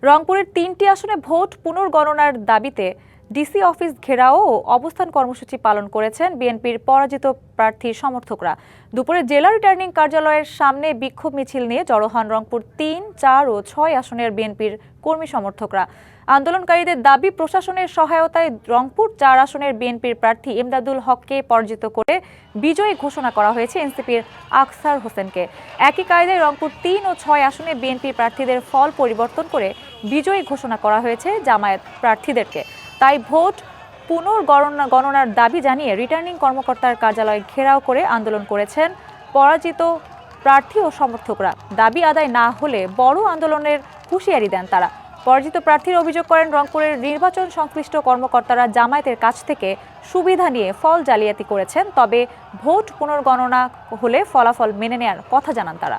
রংপুরের ৩টি আসনে ভোট পুনর্গণনার দাবিতে ডিসি অফিস ঘেরাও ও অবস্থান কর্মসূচি পালন করেছেন বিএনপির পরাজিত প্রার্থীর সমর্থকরা। দুপুরে জেলা রিটার্নিং কার্যালয়ের সামনে বিক্ষোভ মিছিল নিয়ে জড়ো হন রংপুর ৩, ৪ ও ৬ আসনের বিএনপির কর্মী সমর্থকরা। আন্দোলনকারীদের দাবি, প্রশাসনের সহায়তায় রংপুর ৪ আসনের বিএনপির প্রার্থী ইমদাদুল হককে পরাজিত করে বিজয়ী ঘোষণা করা হয়েছে এনসিপির আকসার হোসেনকে। একই কায়দায় রংপুর ৩ ও ৬ আসনে বিএনপি প্রার্থীদের ফল পরিবর্তন করে বিজয়ী ঘোষণা করা হয়েছে জামায়াত প্রার্থীদেরকে। তাই ভোট পুনর্গণনার দাবি জানিয়ে রিটার্নিং কর্মকর্তার কার্যালয় ঘেরাও করে আন্দোলন করেছেন পরাজিত প্রার্থী ও সমর্থকরা। দাবি আদায় না হলে বড় আন্দোলনের হুঁশিয়ারি দেন তারা। পরাজিত প্রার্থীরা অভিযোগ করেন, রংপুরের নির্বাচন সংশ্লিষ্ট কর্মকর্তারা জামায়াতের কাছ থেকে সুবিধা নিয়ে ফল জালিয়াতি করেছেন। তবে ভোট পুনর্গণনা হলে ফলাফল মেনে নেওয়ার কথা জানান তারা।